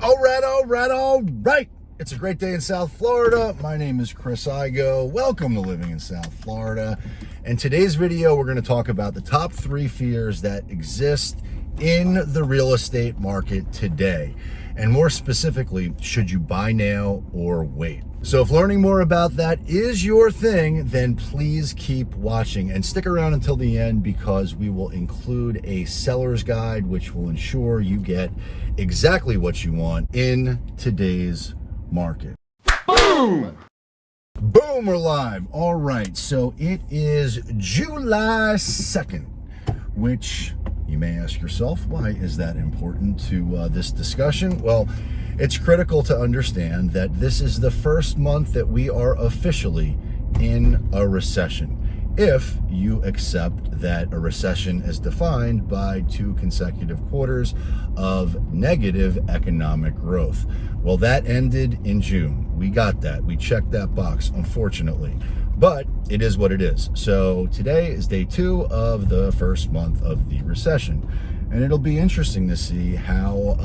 All right. It's a great day in South Florida. My name is Chris Igoe. Welcome to Living in South Florida. In today's video, we're going to talk about the top 3 fears that exist in the real estate market today. And more specifically, should you buy now or wait? So if learning more about that is your thing, then please keep watching and stick around until the end, because we will include a seller's guide, which will ensure you get exactly what you want in today's market. Boom! Boom, we're live. All right, so it is July 2nd, which you may ask yourself, why is that important to this discussion? Well, it's critical to understand that this is the first month that we are officially in a recession, if you accept that a recession is defined by 2 consecutive quarters of negative economic growth. Well, that ended in June. We got that. We checked that box, unfortunately. But it is what it is. So today is day 2 of the first month of the recession. And it'll be interesting to see how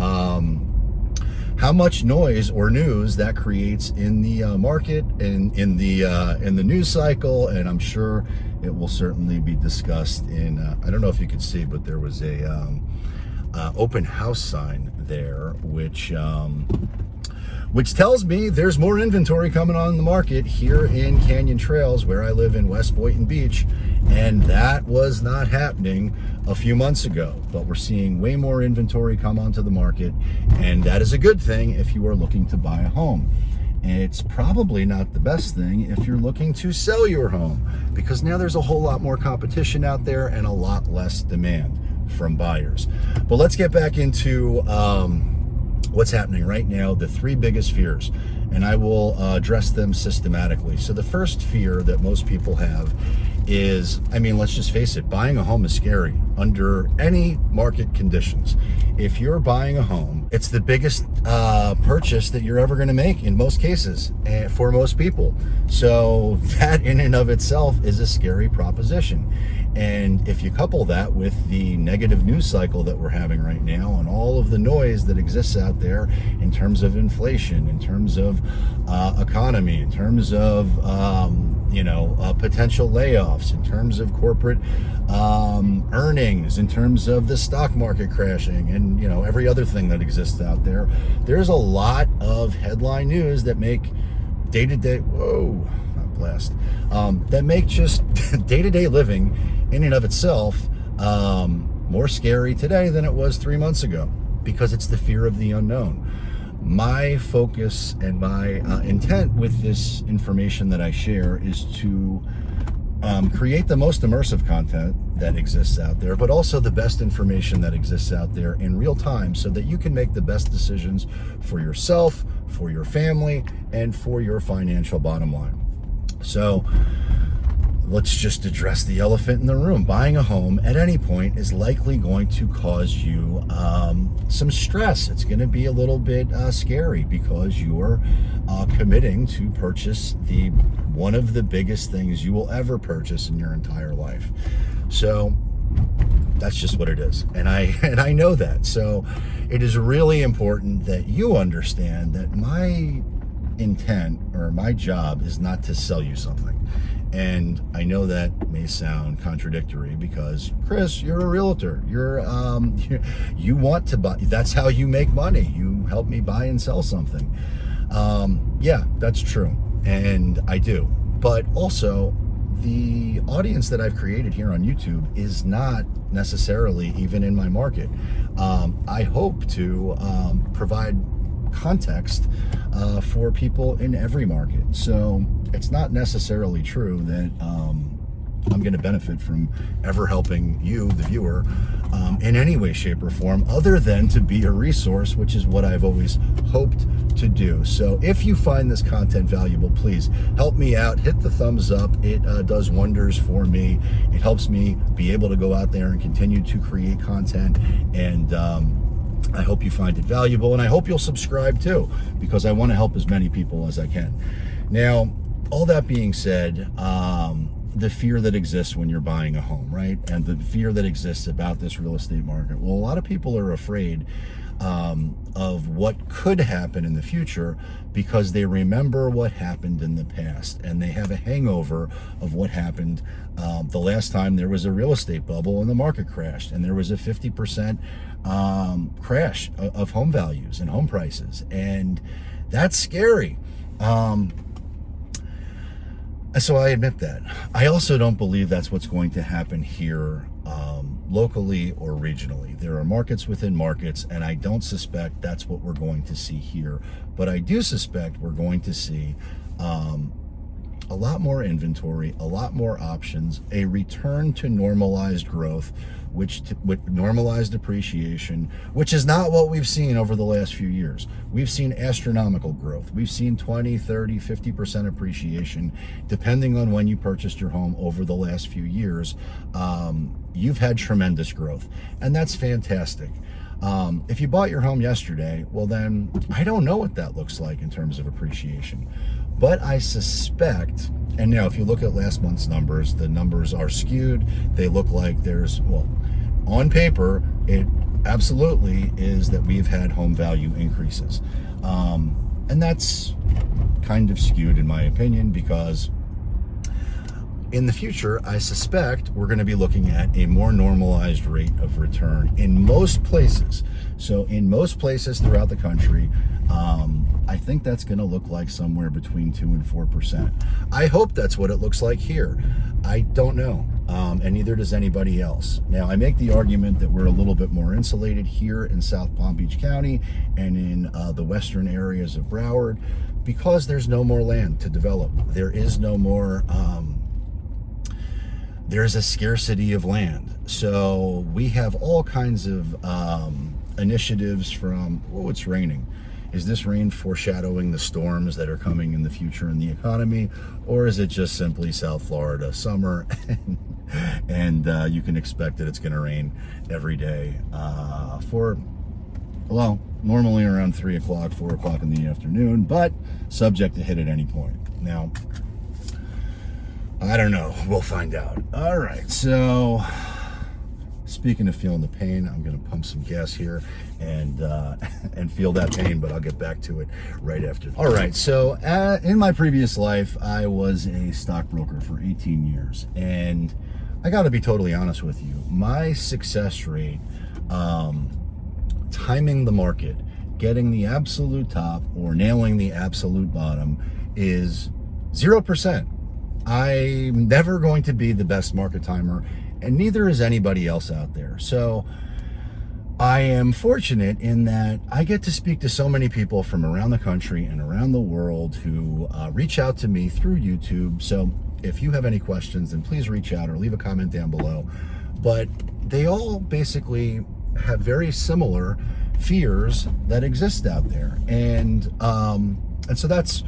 much noise or news that creates in the market and in the news cycle. And I'm sure it will certainly be discussed in, I don't know if you could see, but there was a open house sign there, which tells me there's more inventory coming on the market here in Canyon Trails, where I live in West Boynton Beach, and that was not happening a few months ago. But we're seeing way more inventory come onto the market, and that is a good thing if you are looking to buy a home. And it's probably not the best thing if you're looking to sell your home, because now there's a whole lot more competition out there and a lot less demand from buyers. But let's get back into what's happening right now, the 3 biggest fears, and I will address them systematically. So the first fear that most people have is, I mean, let's just face it, buying a home is scary under any market conditions. If you're buying a home, it's the biggest purchase that you're ever going to make in most cases, for most people. So that in and of itself is a scary proposition. And if you couple that with the negative news cycle that we're having right now and all of the noise that exists out there in terms of inflation, in terms of economy, in terms of potential layoffs, in terms of corporate earnings, in terms of the stock market crashing, and every other thing that exists out there, there's a lot of headline news that make day-to-day that make just day-to-day living in and of itself more scary today than it was 3 months ago, because it's the fear of the unknown. My focus and my intent with this information that I share is to create the most immersive content that exists out there, but also the best information that exists out there in real time, so that you can make the best decisions for yourself, for your family, and for your financial bottom line. So let's just address the elephant in the room. Buying a home at any point is likely going to cause you some stress. It's going to be a little bit scary, because you're committing to purchase one of the biggest things you will ever purchase in your entire life. So that's just what it is. And I know that. So it is really important that you understand that my intent, or my job, is not to sell you something. And I know that may sound contradictory, because Chris, you're a realtor. You want to buy. That's how you make money. You help me buy and sell something. Yeah, that's true, and I do. But also, the audience that I've created here on YouTube is not necessarily even in my market. I hope to provide context for people in every market. So it's not necessarily true that I'm going to benefit from ever helping you, the viewer, in any way, shape, or form, other than to be a resource, which is what I've always hoped to do. So if you find this content valuable, please help me out. Hit the thumbs up. It does wonders for me. It helps me be able to go out there and continue to create content. And I hope you find it valuable, and I hope you'll subscribe too, because I want to help as many people as I can. Now, all that being said, the fear that exists when you're buying a home, right? And the fear that exists about this real estate market. Well, a lot of people are afraid of what could happen in the future, because they remember what happened in the past and they have a hangover of what happened the last time there was a real estate bubble and the market crashed and there was a 50% crash of home values and home prices, and that's scary. So I admit that. I also don't believe that's what's going to happen here locally or regionally. There are markets within markets, and I don't suspect that's what we're going to see here. But I do suspect we're going to see a lot more inventory, a lot more options, a return to normalized growth, with normalized appreciation, which is not what we've seen over the last few years. We've seen astronomical growth. We've seen 20, 30, 50% appreciation, depending on when you purchased your home over the last few years. You've had tremendous growth, and that's fantastic. If you bought your home yesterday, well then, I don't know what that looks like in terms of appreciation. But I suspect, and now if you look at last month's numbers, the numbers are skewed. They look like there's, well, on paper, it absolutely is that we've had home value increases. And that's kind of skewed in my opinion, because in the future, I suspect we're going to be looking at a more normalized rate of return in most places. So in most places throughout the country, I think that's going to look like somewhere between 2 and 4%. I hope that's what it looks like here. I don't know, and neither does anybody else. Now, I make the argument that we're a little bit more insulated here in South Palm Beach County and in the western areas of Broward, because there's no more land to develop. There is no more... there's a scarcity of land. So we have all kinds of initiatives from, oh, it's raining. Is this rain foreshadowing the storms that are coming in the future in the economy? Or is it just simply South Florida summer and you can expect that it's gonna rain every day well, normally around 3 o'clock, 4 o'clock in the afternoon, but subject to hit at any point. Now, I don't know. We'll find out. All right. So, speaking of feeling the pain, I'm going to pump some gas here and feel that pain, but I'll get back to it right after. All right. So, in my previous life, I was a stockbroker for 18 years, and I got to be totally honest with you. My success rate, timing the market, getting the absolute top or nailing the absolute bottom, is 0%. I'm never going to be the best market timer, and neither is anybody else out there. So I am fortunate in that I get to speak to so many people from around the country and around the world who reach out to me through YouTube. So if you have any questions, then please reach out or leave a comment down below. But they all basically have very similar fears that exist out there. And so that's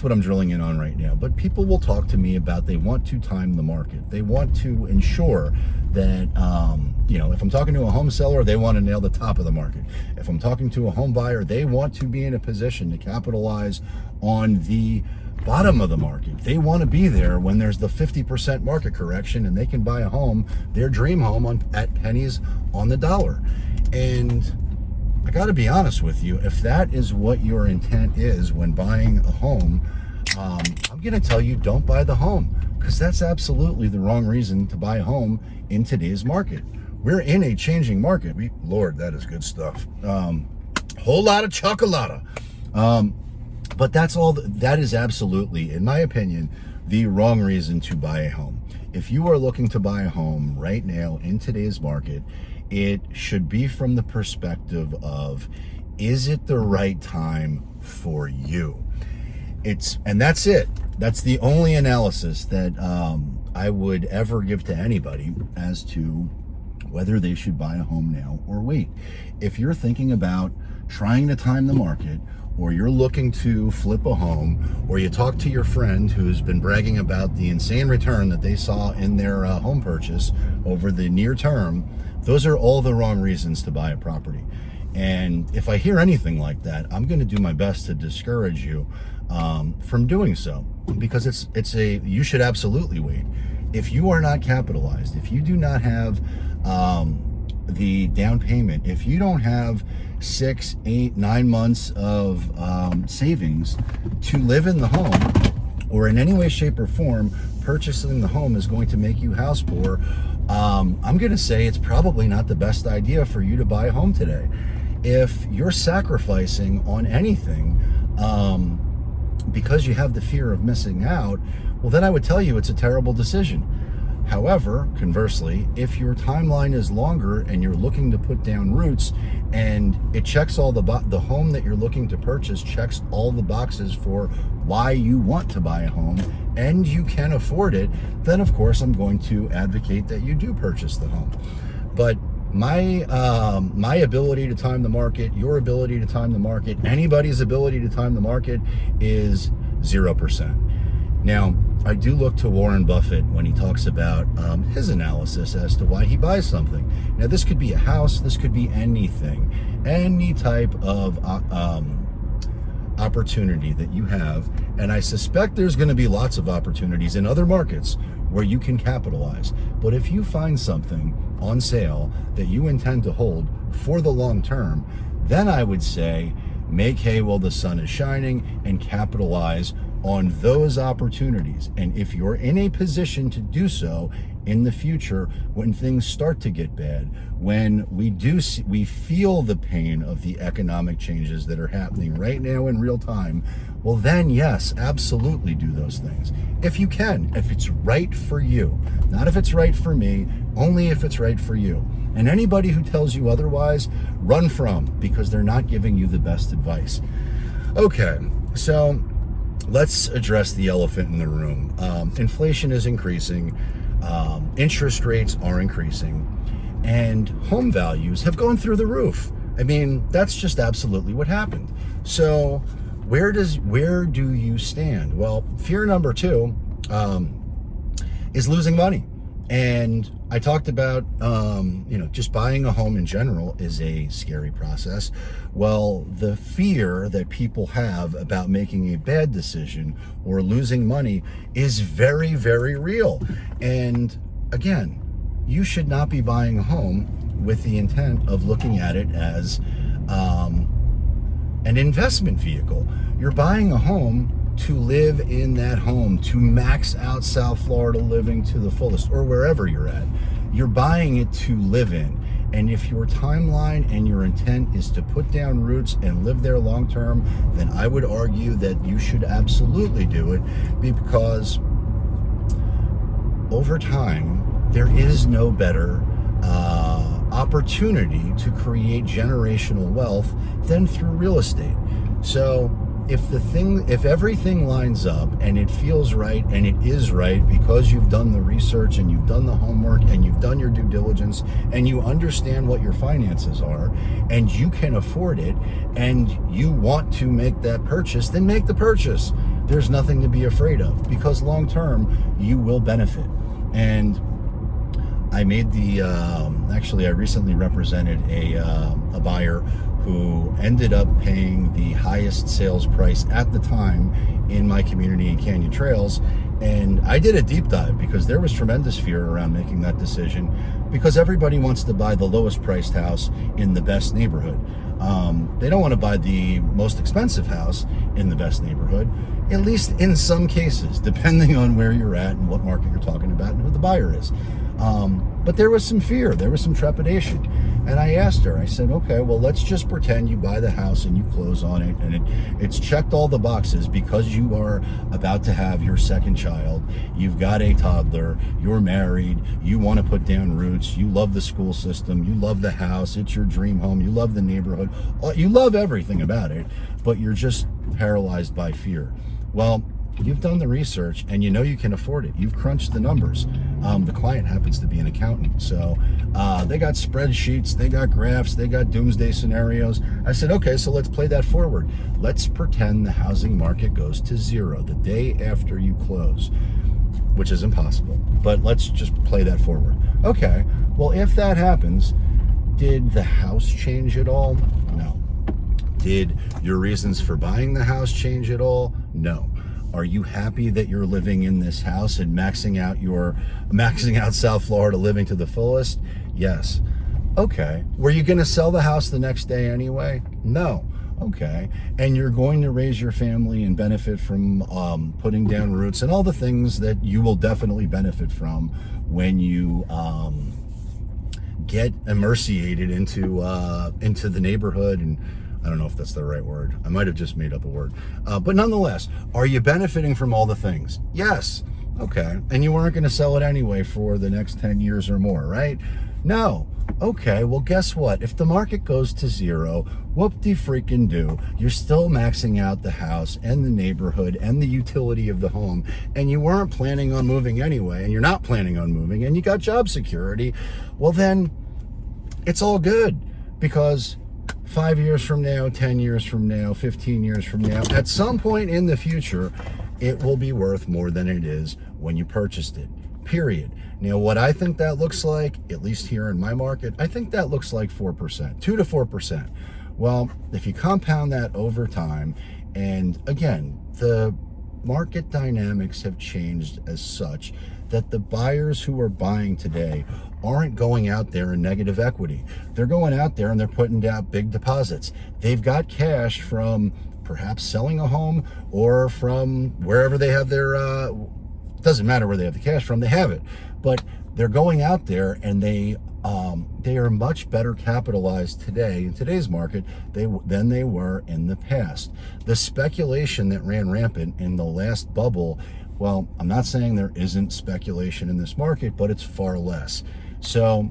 what I'm drilling in on right now. But people will talk to me about they want to time the market. They want to ensure that, if I'm talking to a home seller, they want to nail the top of the market. If I'm talking to a home buyer, they want to be in a position to capitalize on the bottom of the market. They want to be there when there's the 50% market correction and they can buy a home, their dream home, at pennies on the dollar. And I got to be honest with you, if that is what your intent is when buying a home, I'm going to tell you, don't buy the home, because that's absolutely the wrong reason to buy a home in today's market. We're in a changing market. Lord, that is good stuff. Whole lot of chocolate. But that is absolutely, in my opinion, the wrong reason to buy a home. If you are looking to buy a home right now in today's market, it should be from the perspective of, is it the right time for you? And that's it. That's the only analysis that I would ever give to anybody as to whether they should buy a home now or wait. If you're thinking about trying to time the market, or you're looking to flip a home, or you talk to your friend who's been bragging about the insane return that they saw in their home purchase over the near term, those are all the wrong reasons to buy a property. And if I hear anything like that, I'm going to do my best to discourage you from doing so, because you should absolutely wait. If you are not capitalized, if you do not have the down payment, if you don't have 6, 8, 9 months of savings to live in the home, or in any way, shape, or form, purchasing the home is going to make you house poor, I'm going to say it's probably not the best idea for you to buy a home today. If you're sacrificing on anything because you have the fear of missing out, well, then I would tell you it's a terrible decision. However, conversely, if your timeline is longer and you're looking to put down roots and it checks all the home that you're looking to purchase checks all the boxes for why you want to buy a home and you can afford it, then of course I'm going to advocate that you do purchase the home. But my ability to time the market, your ability to time the market, anybody's ability to time the market is 0%. Now, I do look to Warren Buffett when he talks about his analysis as to why he buys something. Now, this could be a house, this could be anything, any type of opportunity that you have. And I suspect there's going to be lots of opportunities in other markets where you can capitalize. But if you find something on sale that you intend to hold for the long term, then I would say make hay while the sun is shining and capitalize on those opportunities. And if you're in a position to do so in the future, when things start to get bad, when we feel the pain of the economic changes that are happening right now in real time, well then yes, absolutely do those things. If you can, if it's right for you, not if it's right for me, only if it's right for you. And anybody who tells you otherwise, run from, because they're not giving you the best advice. Okay, so let's address the elephant in the room. Inflation is increasing, interest rates are increasing, and home values have gone through the roof. I mean, that's just absolutely what happened. So where do you stand? Well, fear number 2 is losing money. And I talked about, just buying a home in general is a scary process. Well, the fear that people have about making a bad decision or losing money is very, very real. And again, you should not be buying a home with the intent of looking at it as an investment vehicle. You're buying a home to live in that home, to max out South Florida living to the fullest, or wherever you're at. You're buying it to live in. And if your timeline and your intent is to put down roots and live there long term, then I would argue that you should absolutely do it, because over time, there is no better opportunity to create generational wealth than through real estate. So if everything lines up and it feels right and it is right because you've done the research and you've done the homework and you've done your due diligence and you understand what your finances are and you can afford it and you want to make that purchase, then make the purchase. There's nothing to be afraid of, because long term you will benefit. And I made I recently represented a buyer who ended up paying the highest sales price at the time in my community in Canyon Trails. And I did a deep dive because there was tremendous fear around making that decision, because everybody wants to buy the lowest priced house in the best neighborhood. They don't want to buy the most expensive house in the best neighborhood, at least in some cases, depending on where you're at and what market you're talking about and who the buyer is. But there was some fear, there was some trepidation. And I asked her, I said, okay, well, let's just pretend you buy the house and you close on it and it's checked all the boxes because you are about to have your second child, you've got a toddler, you're married, you want to put down roots, you love the school system, you love the house, it's your dream home, you love the neighborhood, you love everything about it, but you're just paralyzed by fear. Well, you've done the research and you know you can afford it. You've crunched the numbers. The client happens to be an accountant. So they got spreadsheets, they got graphs, they got doomsday scenarios. I said, okay, so let's play that forward. Let's pretend the housing market goes to zero the day after you close, which is impossible. But let's just play that forward. Okay, well, if that happens, did the house change at all? No. Did your reasons for buying the house change at all? No. Are you happy that you're living in this house and maxing out South Florida living to the fullest? Yes. Okay. Were you going to sell the house the next day anyway? No. Okay. And you're going to raise your family and benefit from putting down roots and all the things that you will definitely benefit from when you get immersiated into the neighborhood. And I don't know if that's the right word. I might have just made up a word. But nonetheless, are you benefiting from all the things? Yes. Okay. And you weren't going to sell it anyway for the next 10 years or more, right? No. Okay, well, guess what? If the market goes to zero, whoop-de-freaking-do, you're still maxing out the house and the neighborhood and the utility of the home, and you weren't planning on moving anyway, and you're not planning on moving, and you got job security, well, then it's all good, because 5 years from now, 10 years from now, 15 years from now, at some point in the future, it will be worth more than it is when you purchased it, period. Now, what I think that looks like, at least here in my market, I think that looks like 4%, 2 to 4%. Well, if you compound that over time, and again, the market dynamics have changed as such that the buyers who are buying today aren't going out there in negative equity. They're going out there and they're putting down big deposits. They've got cash from perhaps selling a home or from wherever they have their, doesn't matter where they have the cash from, they have it. But they're going out there and they are much better capitalized today in today's market than they were in the past. The speculation that ran rampant in the last bubble, well, I'm not saying there isn't speculation in this market, but it's far less. So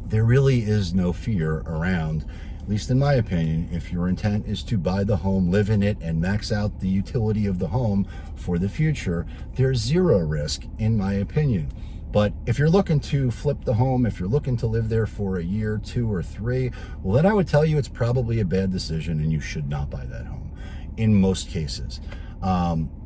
there really is no fear around, at least in my opinion. If your intent is to buy the home, live in it, and max out the utility of the home for the future, there's zero risk, in my opinion. But if you're looking to flip the home, if you're looking to live there for a year, 2 or 3, well, then I would tell you it's probably a bad decision and you should not buy that home in most cases.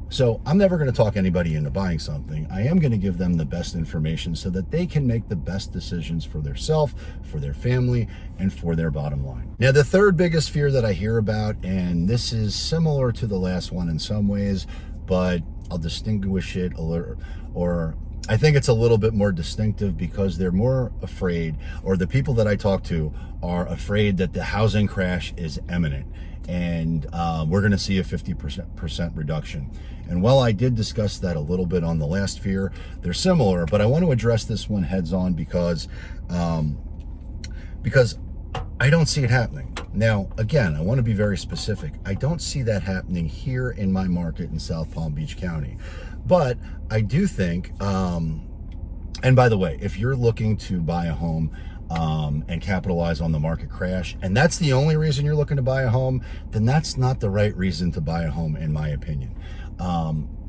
So I'm never going to talk anybody into buying something. I am going to give them the best information so that they can make the best decisions for themselves, for their family, and for their bottom line. Now, the third biggest fear that I hear about, and this is similar to the last one in some ways, but I'll distinguish it a little, or I think it's a little bit more distinctive because they're more afraid, or the people that I talk to are afraid that the housing crash is imminent and we're going to see a 50% reduction. And while I did discuss that a little bit on the last fear, they're similar, but I want to address this one heads on because I don't see it happening. Now, again, I want to be very specific. I don't see that happening here in my market in South Palm Beach County. But I do think, and by the way, if you're looking to buy a home and capitalize on the market crash, and that's the only reason you're looking to buy a home, then that's not the right reason to buy a home, in my opinion.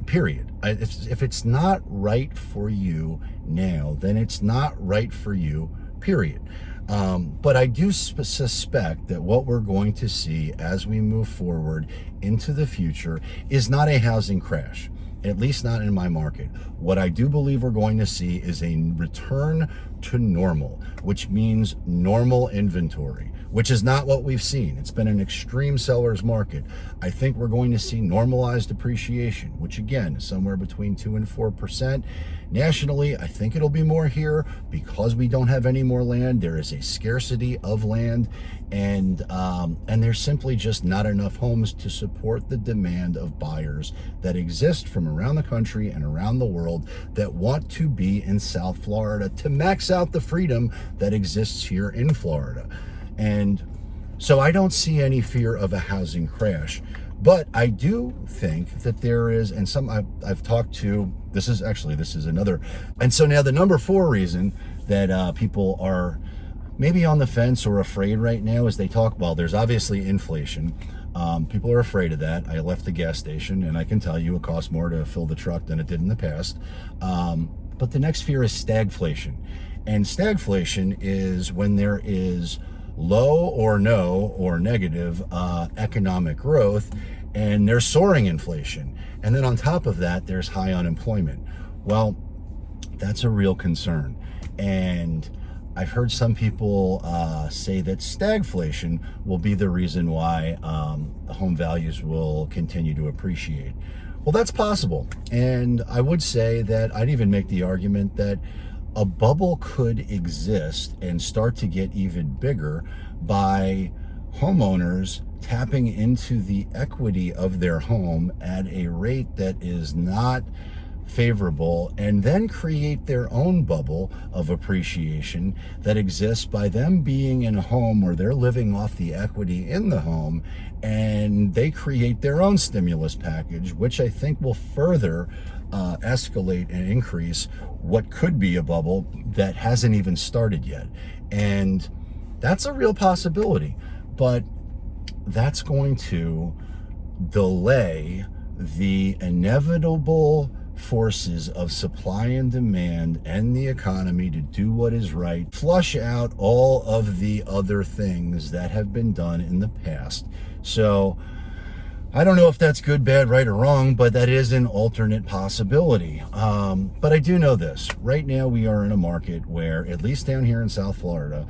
Period. If it's not right for you now, then it's not right for you, period. But I do suspect that what we're going to see as we move forward into the future is not a housing crash, at least not in my market. What I do believe we're going to see is a return to normal, which means normal inventory, which is not what we've seen. It's been an extreme seller's market. I think we're going to see normalized appreciation, which again is somewhere between 2 and 4%. Nationally, I think it'll be more here because we don't have any more land. There is a scarcity of land, and there's simply just not enough homes to support the demand of buyers that exist from around the country and around the world that want to be in South Florida to max out the freedom that exists here in Florida. And so I don't see any fear of a housing crash. But I do think that there is, and some I've talked to, this is another. And so now the number 4 reason that people are maybe on the fence or afraid right now is they talk, well, there's obviously inflation. People are afraid of that. I left the gas station and I can tell you it costs more to fill the truck than it did in the past. But the next fear is stagflation. And stagflation is when there is low or no or negative economic growth, and there's soaring inflation. And then on top of that, there's high unemployment. Well, that's a real concern. And I've heard some people say that stagflation will be the reason why home values will continue to appreciate. Well, that's possible. And I would say that I'd even make the argument that a bubble could exist and start to get even bigger by homeowners tapping into the equity of their home at a rate that is not favorable, and then create their own bubble of appreciation that exists by them being in a home where they're living off the equity in the home, and they create their own stimulus package, which I think will further escalate and increase what could be a bubble that hasn't even started yet. And that's a real possibility, but that's going to delay the inevitable forces of supply and demand and the economy to do what is right, flush out all of the other things that have been done in the past. So I don't know if that's good, bad, right, or wrong, but that is an alternate possibility. But I do know this. Right now we are in a market where, at least down here in South Florida,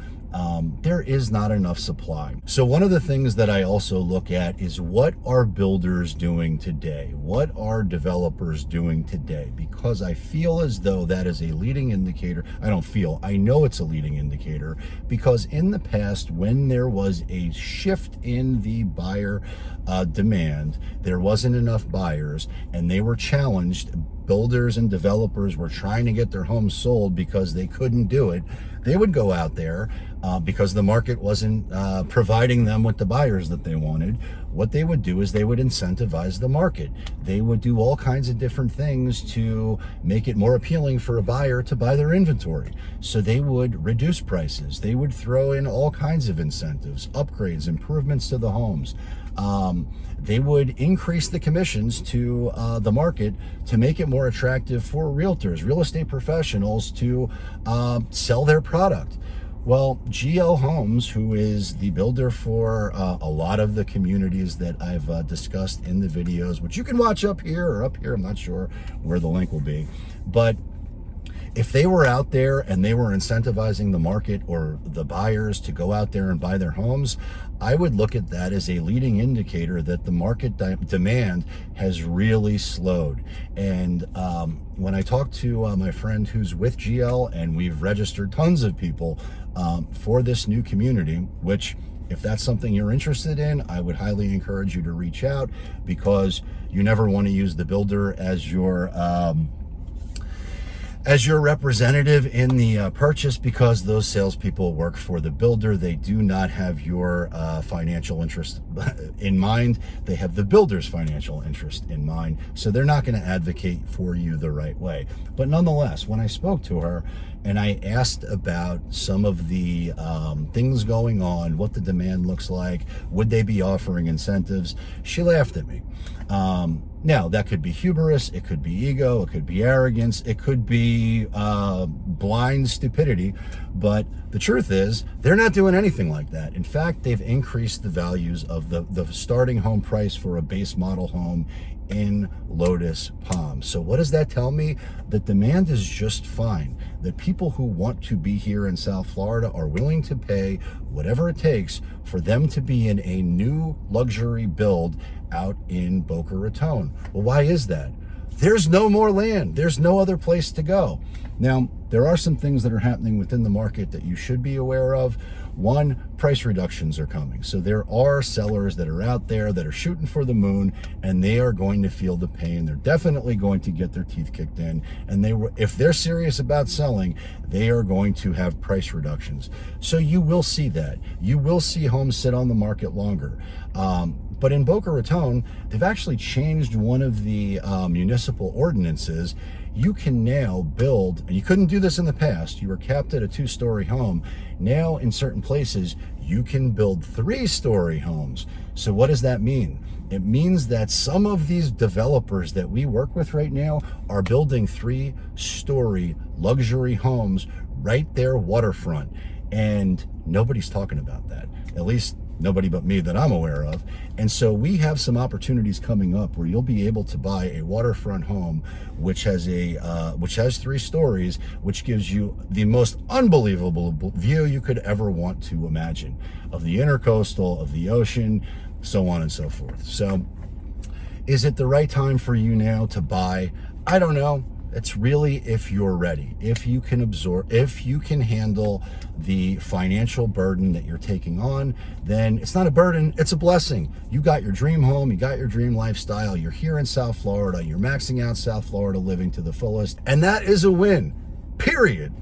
there is not enough supply. So one of the things that I also look at is, what are builders doing today? What are developers doing today? Because I feel as though that is a leading indicator. I know it's a leading indicator, because in the past, when there was a shift in the buyer demand, there wasn't enough buyers and they were challenged. Builders and developers were trying to get their homes sold because they couldn't do it. They would go out there because the market wasn't providing them with the buyers that they wanted. What they would do is they would incentivize the market. They would do all kinds of different things to make it more appealing for a buyer to buy their inventory. So they would reduce prices. They would throw in all kinds of incentives, upgrades, improvements to the homes. They would increase the commissions to the market to make it more attractive for realtors, real estate professionals, to sell their product. Well, GL Homes, who is the builder for a lot of the communities that I've discussed in the videos, which you can watch up here or up here, I'm not sure where the link will be, but if they were out there and they were incentivizing the market or the buyers to go out there and buy their homes, I would look at that as a leading indicator that the market demand has really slowed. And when I talked to my friend who's with GL, and we've registered tons of people for this new community, which, if that's something you're interested in, I would highly encourage you to reach out, because you never want to use the builder as your representative in the purchase, because those salespeople work for the builder. They do not have your financial interest in mind. They have the builder's financial interest in mind. So they're not going to advocate for you the right way. But nonetheless, when I spoke to her and I asked about some of the things going on, what the demand looks like, would they be offering incentives, she laughed at me. Now, that could be hubris, it could be ego, it could be arrogance, it could be blind stupidity, but the truth is, they're not doing anything like that. In fact, they've increased the values of the starting home price for a base model home in Lotus Palm. So what does that tell me? That demand is just fine. That people who want to be here in South Florida are willing to pay whatever it takes for them to be in a new luxury build out in Boca Raton. Well, why is that? There's no more land. There's no other place to go. Now, there are some things that are happening within the market that you should be aware of. One, price reductions are coming. So there are sellers that are out there that are shooting for the moon, and they are going to feel the pain. They're definitely going to get their teeth kicked in. And if they're serious about selling, they are going to have price reductions. So you will see that. You will see homes sit on the market longer. But in Boca Raton, they've actually changed one of the municipal ordinances. You can now build, and you couldn't do this in the past, you were capped at a 2-story home. Now, in certain places, you can build 3-story homes. So what does that mean? It means that some of these developers that we work with right now are building 3-story luxury homes right there waterfront. And nobody's talking about that. At least nobody but me that I'm aware of. And so we have some opportunities coming up where you'll be able to buy a waterfront home which has 3 stories, which gives you the most unbelievable view you could ever want to imagine of the intercoastal, of the ocean, so on and so forth. So is it the right time for you now to buy? I don't know. It's really if you're ready, if you can absorb, if you can handle the financial burden that you're taking on, then it's not a burden, it's a blessing. You got your dream home, you got your dream lifestyle, you're here in South Florida, you're maxing out South Florida living to the fullest, and that is a win, period.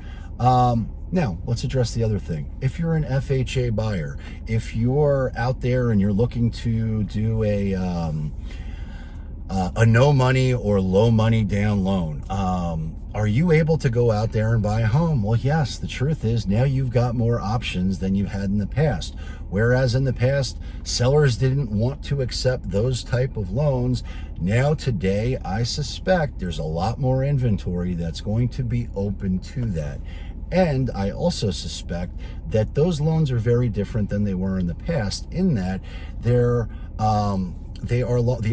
Now, let's address the other thing. If you're an FHA buyer, if you're out there and you're looking to do a no money or low money down loan, are you able to go out there and buy a home? Well, yes, the truth is now you've got more options than you've had in the past. Whereas in the past, sellers didn't want to accept those type of loans. Now today, I suspect there's a lot more inventory that's going to be open to that. And I also suspect that those loans are very different than they were in the past, in that the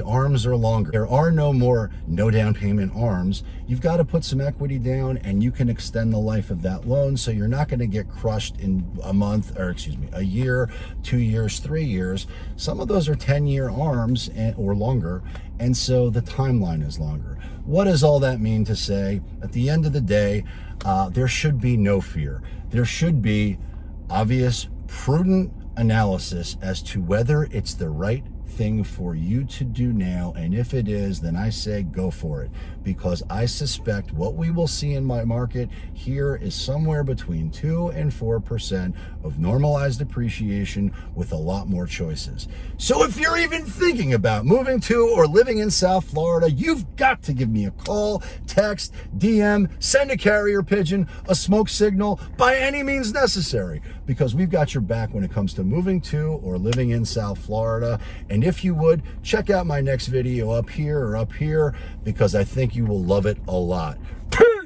arms are longer. There are no more no down payment arms. You've got to put some equity down and you can extend the life of that loan, so you're not going to get crushed in a year, 2 years, 3 years. Some of those are 10-year arms or longer, and so the timeline is longer. What does all that mean to say? At the end of the day, there should be no fear. There should be obvious, prudent analysis as to whether it's the right thing for you to do now, and if it is, then I say go for it, because I suspect what we will see in my market here is somewhere between 2 and 4% of normalized appreciation with a lot more choices. So if you're even thinking about moving to or living in South Florida, you've got to give me a call, text, DM, send a carrier pigeon, a smoke signal, by any means necessary, because we've got your back when it comes to moving to or living in South Florida. And if you would, check out my next video up here or up here, because I think you will love it a lot. Peace!